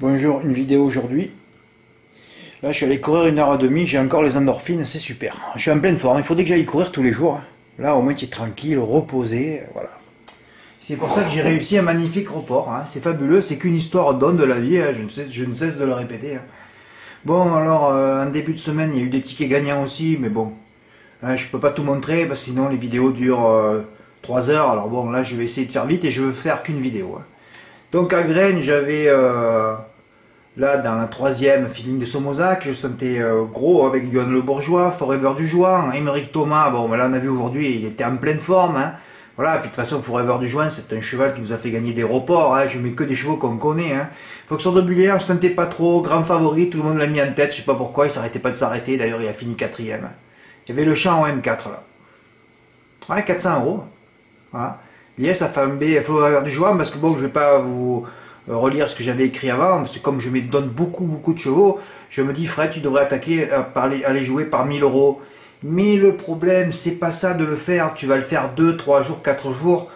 Bonjour, une vidéo aujourd'hui. Là, je suis allé courir 1h30, j'ai encore les endorphines, c'est super. Je suis en pleine forme, il faudrait que j'aille courir tous les jours. Là, au moins, tu es tranquille, reposé, voilà. C'est pour ça que j'ai réussi un magnifique report, hein. C'est fabuleux, c'est qu'une histoire d'onde de la vie, hein. Je ne cesse de le répéter. Hein. Bon, alors, en début de semaine, il y a eu des tickets gagnants aussi, mais bon, hein, je peux pas tout montrer, parce que sinon les vidéos durent 3 heures. Alors bon, là, je vais essayer de faire vite et je veux faire qu'une vidéo. Hein. Donc à Graines, j'avais là dans la troisième feeling de Somozac, je sentais gros avec Yoann Le Bourgeois, Forever du Juin, Émeric Thomas. Bon, là on a vu aujourd'hui, il était en pleine forme. Hein. Voilà, puis de toute façon, Forever du Juin, c'est un cheval qui nous a fait gagner des reports. Hein. Je mets que des chevaux qu'on connaît. Hein. Foxon de Bullière, je sentais pas trop, grand favori, tout le monde l'a mis en tête, je sais pas pourquoi, il s'arrêtait pas de s'arrêter. D'ailleurs, il a fini quatrième. Il y avait le champ en M4 là. Ouais, 400 €. Voilà. Liès a flambé Forever du Juin parce que bon, je vais pas vous relire ce que j'avais écrit avant, parce que comme je me donne beaucoup de chevaux, je me dis Fred, tu devrais attaquer, aller jouer par 1000 €. Mais le problème, c'est pas ça de le faire, tu vas le faire 2, 3 jours, 4 jours.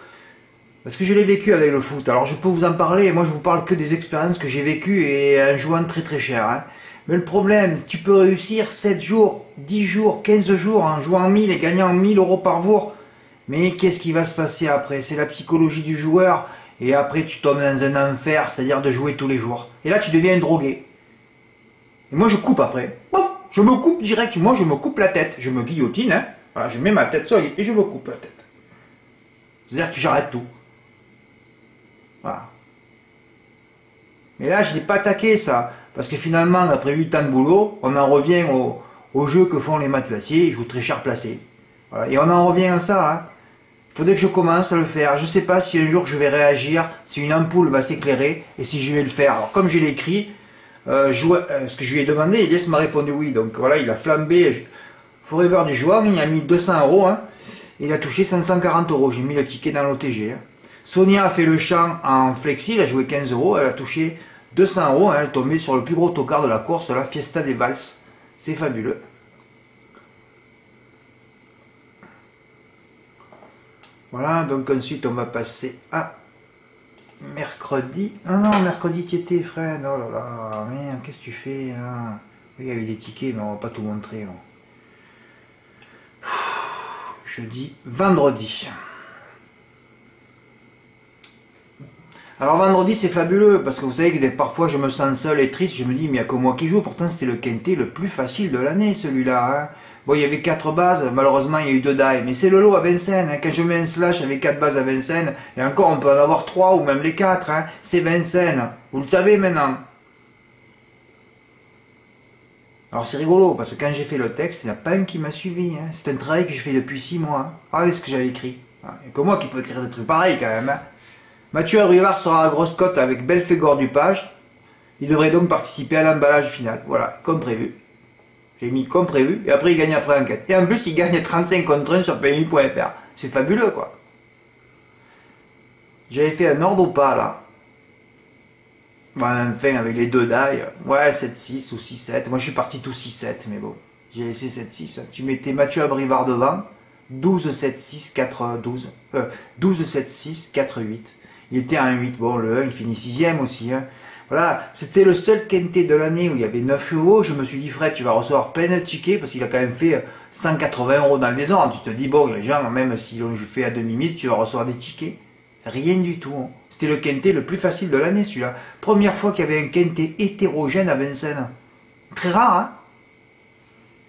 Parce que je l'ai vécu avec le foot, alors je peux vous en parler, moi je vous parle que des expériences que j'ai vécues et en jouant très cher. Hein. Mais le problème, tu peux réussir 7 jours, 10 jours, 15 jours en jouant 1000 et gagnant 1000 € par jour. Mais qu'est-ce qui va se passer après? C'est la psychologie du joueur. Et après, tu tombes dans un enfer, c'est-à-dire de jouer tous les jours. Et là, tu deviens un drogué. Et moi, je coupe après. Je me coupe direct. Moi, je me coupe la tête. Je me guillotine. Hein. Voilà, je mets ma tête sur et je me coupe la tête. C'est-à-dire que j'arrête tout. Voilà. Mais là, je n'ai pas attaqué ça. Parce que finalement, après 8 ans de boulot, on en revient au jeu que font les matelassiers. Ils jouent très cher placé. Voilà. Et on en revient à ça. Hein. Il faudrait que je commence à le faire. Je ne sais pas si un jour je vais réagir, si une ampoule va s'éclairer et si je vais le faire. Alors comme je l'ai écrit, ce que je lui ai demandé, Elias m'a répondu oui. Donc voilà, il a flambé Forever du Juin, il a mis 200 €. Hein, il a touché 540 €. J'ai mis le ticket dans l'OTG. Hein. Sonia a fait le champ en flexi, elle a joué 15 €. Elle a touché 200 €. Hein, elle est tombée sur le plus gros tocard de la course, la Fiesta des Valses. C'est fabuleux. Voilà, donc ensuite on va passer à mercredi. Ah non, mercredi tu étais, Fred. Oh là là, merde, qu'est-ce que tu fais là? Oui, il y a eu des tickets, mais on va pas tout montrer. Bon. Jeudi, vendredi. Alors vendredi c'est fabuleux, parce que vous savez que parfois je me sens seul et triste, je me dis mais il n'y a que moi qui joue, pourtant c'était le quintet le plus facile de l'année celui-là. Hein. Bon, il y avait 4 bases, malheureusement il y a eu 2 die, mais c'est le lot à Vincennes. Hein. Quand je mets un slash avec 4 bases à Vincennes, et encore on peut en avoir 3 ou même les 4, hein. C'est Vincennes. Vous le savez maintenant. Alors c'est rigolo, parce que quand j'ai fait le texte, il n'y en a pas un qui m'a suivi. Hein. C'est un travail que je fais depuis 6 mois. Hein. Regardez ce que j'avais écrit. Il n'y a que moi qui peux écrire des trucs pareils quand même. Hein. Mathieu Abrivard sera à grosse cote avec Belphégor Dupage. Il devrait donc participer à l'emballage final. Voilà, comme prévu. J'ai mis comme prévu, et après il gagne après enquête. Et en plus, il gagne 35 contre 1 sur PMI.fr. C'est fabuleux, quoi. J'avais fait un ordre ou pas, là. Bon, enfin, avec les 2 die. Ouais, 7-6 ou 6-7. Moi, je suis parti tout 6-7, mais bon. J'ai laissé 7-6. Tu mettais Mathieu Abrivard devant. 12-7-6, 4-12. 12-7-6, 4-8. Il était à 1-8. Bon, le 1, il finit 6ème aussi, hein. Voilà, c'était le seul quintet de l'année où il y avait 9 chevaux. Je me suis dit, Fred, tu vas recevoir plein de tickets parce qu'il a quand même fait 180 € dans le désordre. Tu te dis, bon, les gens, même si l'on fait à demi-mise, tu vas recevoir des tickets. Rien du tout. Hein. C'était le quintet le plus facile de l'année, celui-là. Première fois qu'il y avait un quintet hétérogène à Vincennes. Très rare,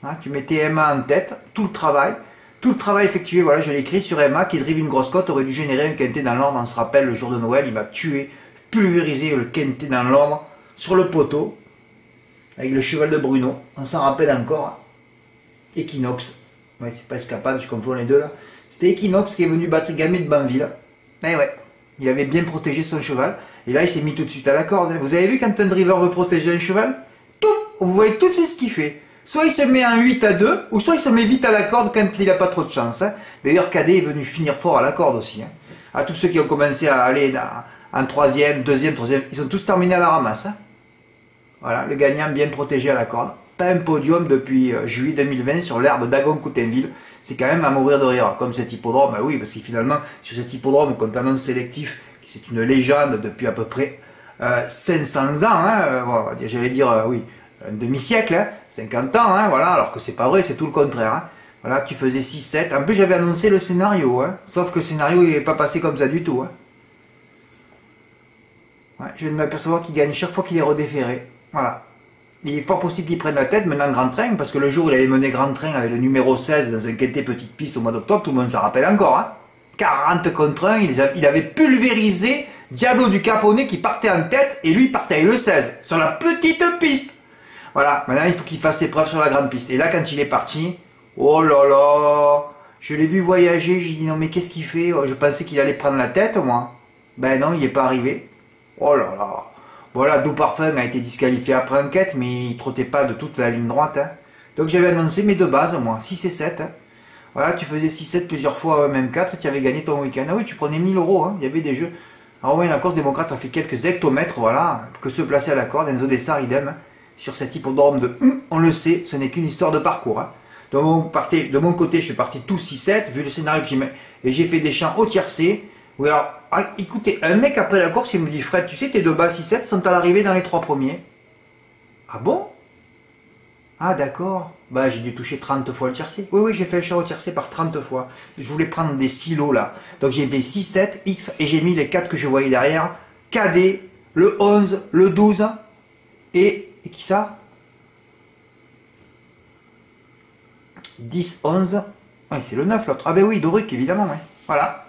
hein, tu mettais Emma en tête, tout le travail effectué, voilà, je l'ai écrit sur Emma, qui drive une grosse cote, aurait dû générer un quintet dans l'ordre. On se rappelle, le jour de Noël, il m'a tué. Pulvériser le quintet dans l'ordre sur le poteau avec le cheval de Bruno, on s'en rappelle encore. Equinox, ouais, c'est pas Escapade, je confonds les deux là. C'était Equinox qui est venu battre Gamay de Banville. Eh ouais, il avait bien protégé son cheval et là il s'est mis tout de suite à la corde. Vous avez vu quand un driver veut protéger un cheval, vous voyez tout de suite ce qu'il fait. Soit il se met en 8-2 ou soit il se met vite à la corde quand il n'a pas trop de chance. Hein. D'ailleurs Cadet est venu finir fort à la corde aussi. Hein. À tous ceux qui ont commencé à aller en 3ème, 2ème, 3ème, ils ont tous terminé à la ramasse. Hein. Voilà, le gagnant bien protégé à la corde. Pas un podium depuis juillet 2020 sur l'herbe d'Agon-Coutainville. C'est quand même à mourir de rire. Comme cet hippodrome, bah oui, parce que finalement, sur cet hippodrome qu'on annonce sélectif, c'est une légende depuis à peu près 500 ans, hein, voilà, j'allais dire, oui, un demi-siècle, hein, 50 ans, hein, voilà, alors que c'est pas vrai, c'est tout le contraire. Hein. Voilà, tu faisais 6-7. En plus, j'avais annoncé le scénario, hein, sauf que le scénario, il n'est pas passé comme ça du tout. Hein. Ouais, je viens de m'apercevoir qu'il gagne chaque fois qu'il est redéféré. Voilà. Il est fort possible qu'il prenne la tête maintenant Grand Train, parce que le jour où il avait mené Grand Train avec le numéro 16 dans un quintet petite piste au mois d'octobre, tout le monde s'en rappelle encore. Hein. 40 contre 1, il avait pulvérisé Diablo du Caponnet qui partait en tête, et lui partait avec le 16, sur la petite piste. Voilà, maintenant il faut qu'il fasse ses preuves sur la grande piste. Et là, quand il est parti, oh là là, je l'ai vu voyager, j'ai dit non mais qu'est-ce qu'il fait? Je pensais qu'il allait prendre la tête, moi. Ben non, il n'est pas arrivé. Oh là là. Voilà, Doux Parfum a été disqualifié après enquête, mais il trottait pas de toute la ligne droite. Hein. Donc j'avais annoncé mes deux bases, moi, 6 et 7. Hein. Voilà, tu faisais 6-7 plusieurs fois, même 4, tu avais gagné ton week-end. Ah oui, tu prenais 1000 euros, hein. Il y avait des jeux. Alors oui, la course démocrate a fait quelques hectomètres, voilà, que se placer à la corde, Enzo Dessart, idem. Hein. Sur cet hippodrome de on le sait, ce n'est qu'une histoire de parcours. Hein. De mon côté, je suis parti tout 6-7, vu le scénario que j'ai mis, et j'ai fait des champs au tiercé. Oui, alors, écoutez, un mec après la course, il me dit, Fred, tu sais, tes deux bas 6-7 sont à l'arrivée dans les 3 premiers. Ah bon? Ah d'accord. Bah j'ai dû toucher 30 fois le tiercé. Oui, j'ai fait le champ au tiercé par 30 fois. Je voulais prendre des silos là. Donc j'ai fait 6-7, X, et j'ai mis les 4 que je voyais derrière. KD, le 11, le 12, et qui ça? 10, 11. Oui, c'est le 9 l'autre. Ah ben oui, Doric, évidemment, ouais. Voilà.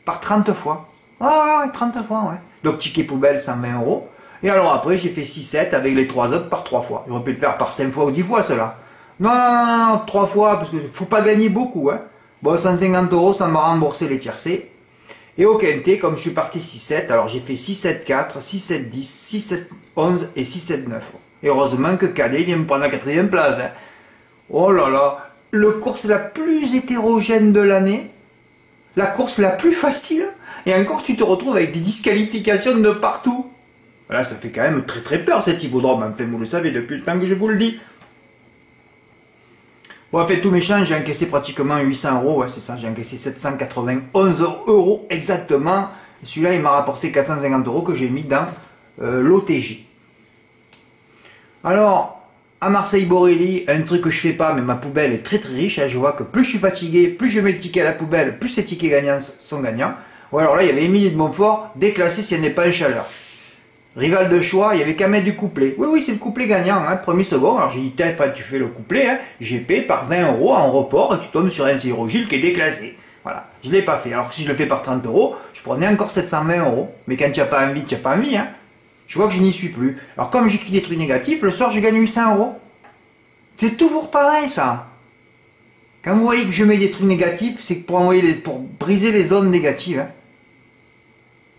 Par 30 fois. Ah ouais, 30 fois, ouais. Donc ticket poubelle, 120 euros. Et alors après, j'ai fait 6-7 avec les 3 autres par 3 fois. J'aurais pu le faire par 5 fois ou 10 fois, cela. Non, 3 fois, parce qu'il ne faut pas gagner beaucoup, hein. Bon, 150 euros, ça m'a remboursé les tiercés. Et au quintet, comme je suis parti 6-7, alors j'ai fait 6-7-4, 6-7-10, 6-7-11 et 6-7-9. Et heureusement que Cadet vient me prendre la 4e place. Hein. Oh là là, la course la plus hétérogène de l'année, la course la plus facile, et encore tu te retrouves avec des disqualifications de partout. Là, ça fait quand même très très peur cet hippodrome, enfin vous le savez depuis le temps que je vous le dis. Bon, en fait, tous mes champs, j'ai encaissé pratiquement 800 euros, ouais, c'est ça, j'ai encaissé 791 euros exactement. Celui-là, il m'a rapporté 450 euros que j'ai mis dans l'OTJ. Alors, à Marseille-Borelli, un truc que je fais pas, mais ma poubelle est très très riche, hein, je vois que plus je suis fatigué, plus je mets le ticket à la poubelle, plus ces tickets gagnants sont gagnants. Ou alors là, il y avait Émilie de Montfort, déclassée si elle n'est pas un chaleur. Rival de choix, il y avait qu'à mettre du couplet. Oui, c'est le couplet gagnant, hein, premier second. Alors j'ai dit, tu fais le couplet, hein, GP par 20 euros en report et tu tombes sur un Gilles qui est déclassé. Voilà, je ne l'ai pas fait. Alors que si je le fais par 30 euros, je prenais encore 720 euros. Mais quand tu n'as pas envie, tu n'as pas envie. Hein. Je vois que je n'y suis plus. Alors comme j'écris des trucs négatifs, le soir je gagne 800 euros. C'est toujours pareil ça. Quand vous voyez que je mets des trucs négatifs, c'est pour briser les zones négatives. Hein.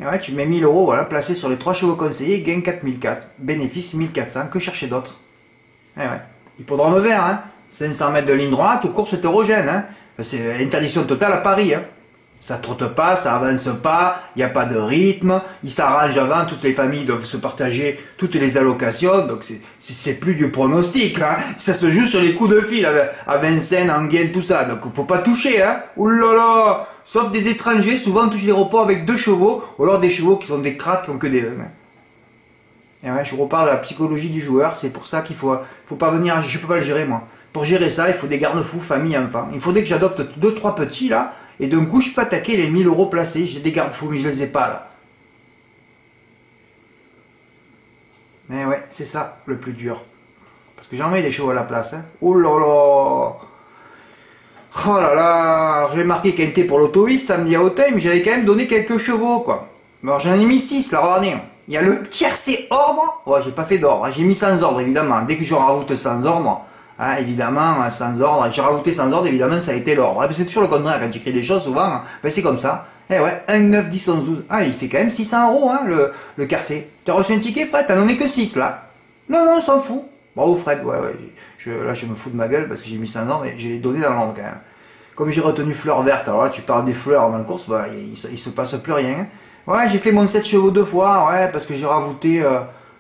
Et ouais, tu mets 1000 euros, voilà, placé sur les 3 chevaux conseillés, gain 4004, bénéfice 1400, que chercher d'autres? Eh ouais, hippodrome vert, hein, 500 mètres de ligne droite ou course hétérogène, hein, c'est interdiction totale à Paris, hein. Ça trotte pas, ça avance pas, il n'y a pas de rythme, il s'arrange avant, toutes les familles doivent se partager toutes les allocations, donc c'est plus du pronostic, hein. Ça se joue sur les coups de fil, à Vincennes, Enghien, tout ça, donc faut pas toucher, hein, oulala. Sauf des étrangers, souvent on touche les reports avec 2 chevaux, ou alors des chevaux qui sont des cracks qui ont que des 1. Et ouais, je reparle de la psychologie du joueur, c'est pour ça qu'il faut pas venir, je peux pas le gérer moi. Pour gérer ça, il faut des garde-fous, famille, enfants. Il faudrait que j'adopte 2-3 petits là, et d'un coup je peux attaquer les 1000 euros placés, j'ai des garde-fous mais je les ai pas là. Mais ouais, c'est ça le plus dur. Parce que j'en mets des chevaux à la place, hein. Oh là là. Oh là là, j'ai marqué quintet pour l'auto-8 samedi à Auteuil, mais j'avais quand même donné quelques chevaux, quoi. Alors j'en ai mis 6, là, regardez. Il y a le tiercé ordre. Ouais, j'ai pas fait d'ordre, j'ai mis sans ordre, évidemment. Dès que je rajoute sans ordre, hein, évidemment, sans ordre, j'ai rajouté sans ordre, évidemment, ça a été l'ordre. C'est toujours le contraire, quand tu écris des choses, souvent, ben, c'est comme ça. Eh ouais, 1, 9, 10, 11, 12. Ah, il fait quand même 600 euros, hein, le quartet. Tu as reçu un ticket, Fred? T'en as que 6, là. Non, on s'en fout. Bravo, Fred, ouais. Là, je me fous de ma gueule parce que j'ai mis sans ordre et j'ai donné dans l'ordre quand même. Comme j'ai retenu fleurs vertes, alors là, tu parles des fleurs avant la course, bah, il se passe plus rien. Ouais, j'ai fait mon 7 chevaux 2 fois, ouais, parce que j'ai rajouté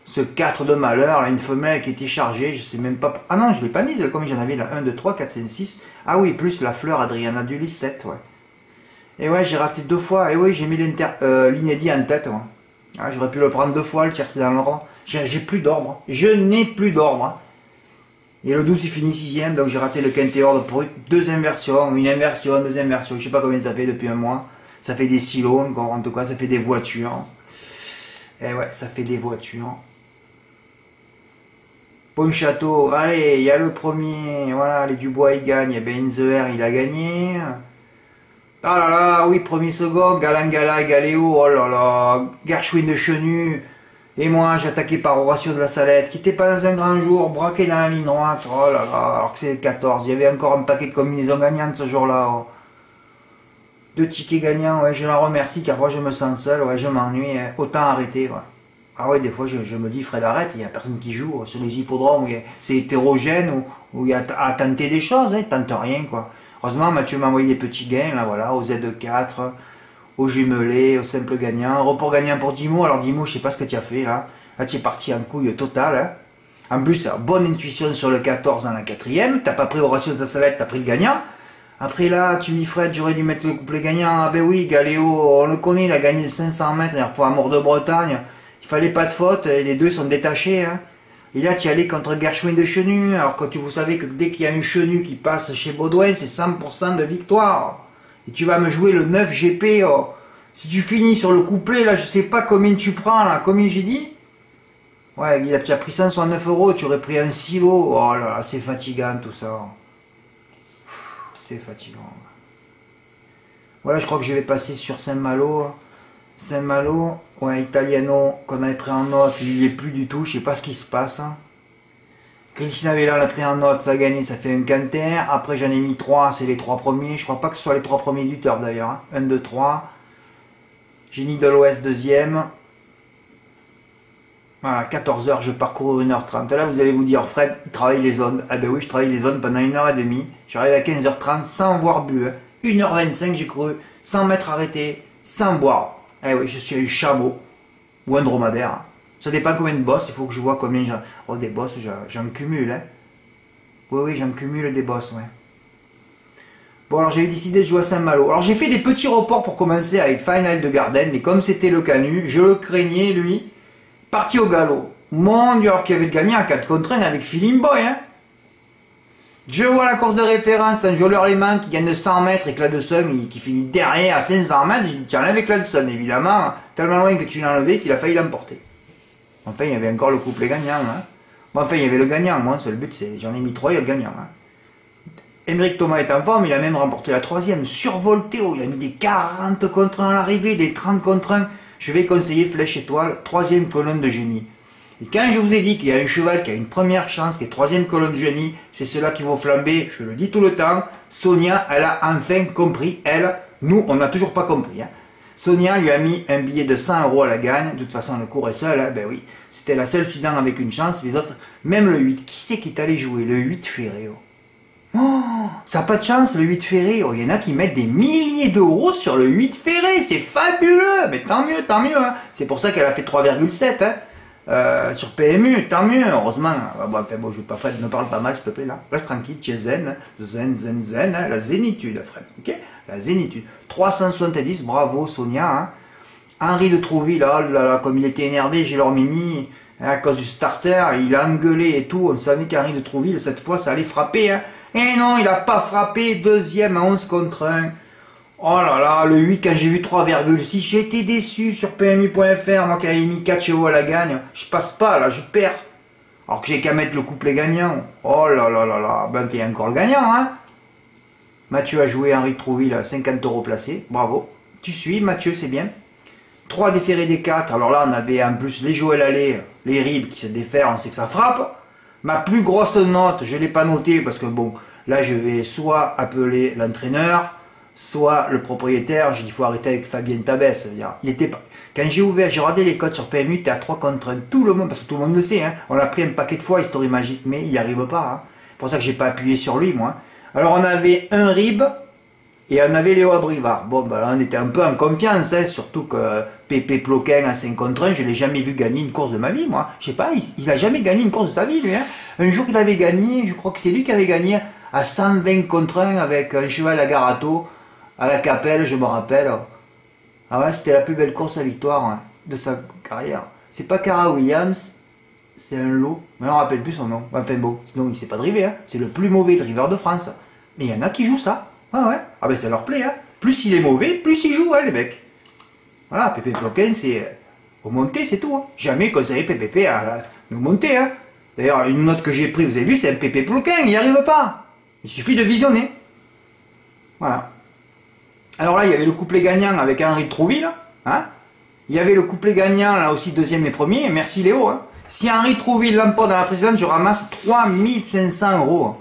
ce 4 de malheur, là, une femelle qui était chargée, je sais même pas. Ah non, je l'ai pas mise, comme j'en avais là, 1, 2, 3, 4, 5, 6. Ah oui, plus la fleur Adriana Dulis 7, ouais. Et ouais, j'ai raté 2 fois, et oui, j'ai mis l'inédit en tête, ouais. Ah, j'aurais pu le prendre 2 fois, le tiercé dans l'ordre. J'ai plus d'ordre. Je n'ai plus d'ordre. Et le 12 il finit 6ème, donc j'ai raté le quintet ordre pour 2 inversions, une inversion, 2 inversions, je sais pas combien ça fait depuis un mois. Ça fait des silos encore, en tout cas ça fait des voitures. Et ouais, ça fait des voitures. Ponchateau, allez, il y a le premier, voilà, les Dubois il gagne, Ben Inzer il a gagné. Ah là là, oui, premier second, Galangala et Galéo, oh là là, Gershwin de Chenu. Et moi, j'ai attaqué par Horatio de la Salette, qui n'était pas dans un grand jour, braqué dans la ligne droite, oh là là, alors que c'est le 14. Il y avait encore un paquet de combinaisons gagnantes ce jour-là. Oh. 2 tickets gagnants, ouais, je l'en remercie, car moi je me sens seul, ouais, je m'ennuie, hein. Autant arrêter, ouais. Ah ouais, des fois je me dis, Fred, arrête, il n'y a personne qui joue sur les hippodromes où c'est hétérogène, où il y a à tenter des choses, hein, tente rien, quoi. Heureusement, Mathieu m'a envoyé des petits gains, là, voilà, au Z4, au jumelé, au simple gagnant, report gagnant pour Dimo. Alors Dimo, je sais pas ce que tu as fait, là. Là, tu es parti en couille totale, hein. En plus, bonne intuition sur le 14 dans la 4ème, t'as pas pris Horatio de la Salette, t'as pris le gagnant. Après là, tu me dis Fred, j'aurais dû mettre le couplet gagnant. Ah ben oui, Galéo, on le connaît, il a gagné le 500 mètres, la dernière fois à Mort de Bretagne. Il fallait pas de faute, les deux sont détachés, hein. Et là, tu y allais contre Gershwin de Chenu, alors que vous savez que dès qu'il y a une Chenu qui passe chez Baudouin, c'est 100% de victoire. Et tu vas me jouer le 9 GP, oh. Si tu finis sur le couplet, là, je sais pas combien tu prends, là, combien j'ai dit? Ouais, tu as pris 169 €, tu aurais pris un silo. Oh là là, c'est fatigant tout ça. C'est fatigant. Voilà, je crois que je vais passer sur Saint-Malo. Saint-Malo, ouais, Italiano, qu'on avait pris en note, il n'y est plus du tout, je sais pas ce qui se passe. Christina Vella l'a pris en note, ça a gagné, ça fait un canter. Après j'en ai mis 3, c'est les 3 premiers. Je crois pas que ce soit les 3 premiers du turf d'ailleurs. 1, 2, 3. Génie de l'Ouest, deuxième. Voilà, 14 h, je parcours 1 h 30. Là, vous allez vous dire, Fred, il travaille les zones. Ah ben oui, je travaille les zones pendant 1 h 30. J'arrive à 15 h 30 sans avoir bu. 1 h 25, j'ai cru, sans m'être arrêté, sans boire. Eh oui, je suis un chameau ou un dromadaire. Ça dépend combien de bosses, il faut que je vois combien j'en... Oh, des bosses, j'en cumule, hein. Oui, j'en cumule des bosses, ouais. Bon, alors j'ai décidé de jouer à Saint-Malo. Alors j'ai fait des petits reports pour commencer avec Final de Garden, mais comme c'était le Canu, je le craignais, lui. Parti au galop. Mon Dieu, alors qu'il avait gagné à 4 contre 1 avec Feeling Boy, hein. Je vois la course de référence, un Joleur Lehmann qui gagne de 100 mètres et Cladson qui finit derrière à 500 mètres. Je dis, tiens, avec Cladson, évidemment, tellement loin que tu l'as enlevé qu'il a failli l'emporter. Enfin, il y avait encore le couplet gagnant, hein. Bon, enfin, il y avait le gagnant, moi, c'est le but, c'est j'en ai mis 3, il y a le gagnant, hein. Émeric Thomas est en forme, il a même remporté la 3ème, survolté, il a mis des 40 contre 1 à l'arrivée, des 30 contre 1. Je vais conseiller Flèche Étoile, 3ème colonne de génie. Et quand je vous ai dit qu'il y a un cheval qui a une première chance, qui est 3ème colonne de génie, c'est cela qui va flamber, je le dis tout le temps, Sonia, elle a enfin compris, elle, nous, on n'a toujours pas compris, hein. Sonia lui a mis un billet de 100 € à la gagne, de toute façon le cours est seul, hein, ben oui, c'était la seule 6 ans avec une chance, les autres, même le 8, qui c'est qui est allé jouer le 8 ferré, oh. Oh, ça n'a pas de chance le 8 ferré, oh, il y en a qui mettent des milliers d'euros sur le 8 ferré, c'est fabuleux, mais tant mieux, hein. C'est pour ça qu'elle a fait 3,7, hein. Sur PMU, tant mieux, heureusement. Bon, enfin, bon, je vais pas Fred, ne parle pas mal, s'il te plaît, là. Reste tranquille, tu es zen, hein, la zénitude, Fred, ok? La zénitude. 370, bravo, Sonia, hein. Henri de Trouville, là, oh là, là, comme il était énervé, j'ai leur mini, hein, à cause du starter, il a engueulé et tout, on savait qu'Henri de Trouville, cette fois, ça allait frapper, hein. Et non, il a pas frappé, 2ème à 11 contre 1. Oh là là, le 8, quand j'ai vu 3,6, j'ai été déçu sur PMU.fr, moi qui avais mis 4 chevaux à la gagne. Je passe pas, là, je perds. Alors que j'ai qu'à mettre le couplet gagnant. Oh là là là là, ben il y a encore le gagnant, hein. Mathieu a joué Henri de Trouville, 50 € placés, bravo. Tu suis, Mathieu, c'est bien. 3 déférés des 4, alors là, on avait en plus les Joël Allais, les ribs qui se défèrent, on sait que ça frappe. Ma plus grosse note, je ne l'ai pas notée parce que bon, là, je vais soit appeler l'entraîneur, soit le propriétaire, j'ai dit il faut arrêter avec Fabien Tabès. C'est-à-dire, il était pas... Quand j'ai ouvert, j'ai regardé les codes sur PMU, t'es à 3 contre 1, tout le monde, parce que tout le monde le sait, hein. On l'a pris un paquet de fois, History Magique, mais il n'y arrive pas, hein. C'est pour ça que j'ai pas appuyé sur lui, moi. Alors on avait un rib et on avait Léo Abrivard. Bon, ben là, on était un peu en confiance, hein, surtout que Pépé Ploquin à 5 contre 1, je l'ai jamais vu gagner une course de ma vie, moi. Je sais pas, il a jamais gagné une course de sa vie, lui, hein. Un jour il avait gagné, je crois que c'est lui qui avait gagné à 120 contre 1 avec un cheval à Garato, à la Capelle, je me rappelle. Ah ouais, c'était la plus belle course à victoire, hein. de sa carrière. C'est pas Cara Williams, c'est un lot. Mais on ne rappelle plus son nom. Enfin bon, sinon il sait pas driver. Hein. C'est le plus mauvais driver de France. Mais il y en a qui jouent ça. Ah ouais. Ah ben ça leur plaît. Hein. Plus il est mauvais, plus il joue, hein, les mecs. Voilà, Pépé Ploquin, c'est au monter, c'est tout. Hein. Jamais conseiller PPP à nous monter. Hein. D'ailleurs, une note que j'ai prise, vous avez vu, c'est un Pépé Ploquin, il n'y arrive pas. Il suffit de visionner. Voilà. Alors là, il y avait le couplet gagnant avec Henri de Trouville. Hein. Il y avait le couplet gagnant, là aussi, deuxième et premier. Merci Léo. Hein. Si Henri Trouville l'emporte dans la précédente, je ramasse 3500 €.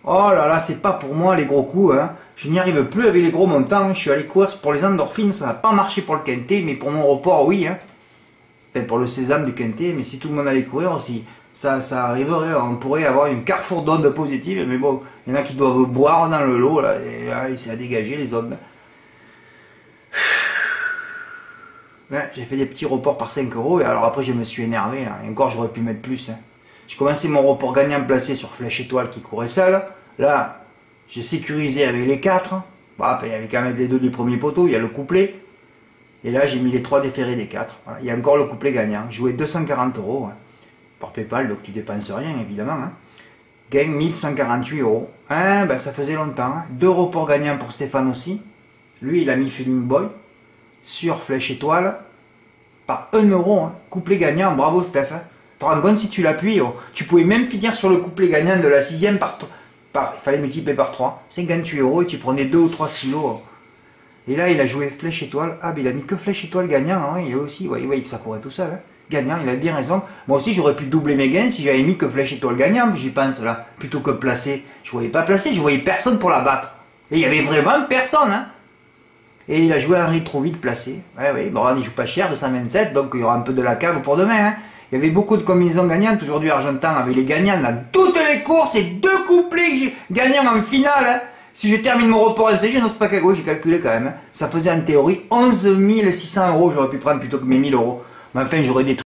Oh là là, c'est pas pour moi les gros coups. Hein. Je n'y arrive plus avec les gros montants. Je suis allé courir pour les endorphines. Ça n'a pas marché pour le quintet, mais pour mon report, oui. Hein. Enfin, pour le sésame du quintet, mais si tout le monde allait courir aussi, ça arriverait. On pourrait avoir une carrefour d'ondes positives. Mais bon, il y en a qui doivent boire dans le lot. Là, et là, c'est à dégager les ondes. Ouais, j'ai fait des petits reports par 5 € et alors après je me suis énervé. Hein. Et encore j'aurais pu mettre plus. Hein. J'ai commencé mon report gagnant placé sur Flèche Étoile qui courait seul. Là, j'ai sécurisé avec les 4. Bon, enfin, il y avait quand même les 2 du premier poteau, il y a le couplet. Et là j'ai mis les 3 déférés des 4. Voilà. Il y a encore le couplet gagnant. Joué 240 € hein. Par Paypal, donc tu dépenses rien évidemment. Hein. Gain 1148 €. Hein, ben, ça faisait longtemps. Hein. 2 reports gagnants pour Stéphane aussi. Lui il a mis Feeling Boy. Sur Flèche Étoile, par 1 €, hein. Couplet gagnant, bravo Steph. Hein. Tu te rends compte si tu l'appuies, oh, tu pouvais même finir sur le couplet gagnant de la 6ème il fallait multiplier par 3, 58 € et tu prenais 2 ou 3 silos. Oh. Et là il a joué Flèche Étoile, ah mais il a mis que Flèche Étoile gagnant, hein. Il a aussi, ouais, que ça courait tout seul. Hein. Gagnant, il a bien raison. Moi aussi j'aurais pu doubler mes gains si j'avais mis que Flèche Étoile gagnant, j'y pense là, plutôt que placer. Je voyais pas placer, je voyais personne pour la battre. Et il y avait vraiment personne, hein. Et il a joué Henri trop vite placé. Ouais, bon, il joue pas cher, 227, donc il y aura un peu de la cave pour demain. Hein. Il y avait beaucoup de combinaisons gagnantes. Aujourd'hui, Argentin avait les gagnants dans toutes les courses et 2 couplets que j'ai gagnants en finale. Hein. Si je termine mon report LCG, non, c'est pas cago, j'ai calculé quand même. Hein. Ça faisait en théorie 11 600 €. J'aurais pu prendre plutôt que mes 1000 €. Mais enfin, j'aurais détruit.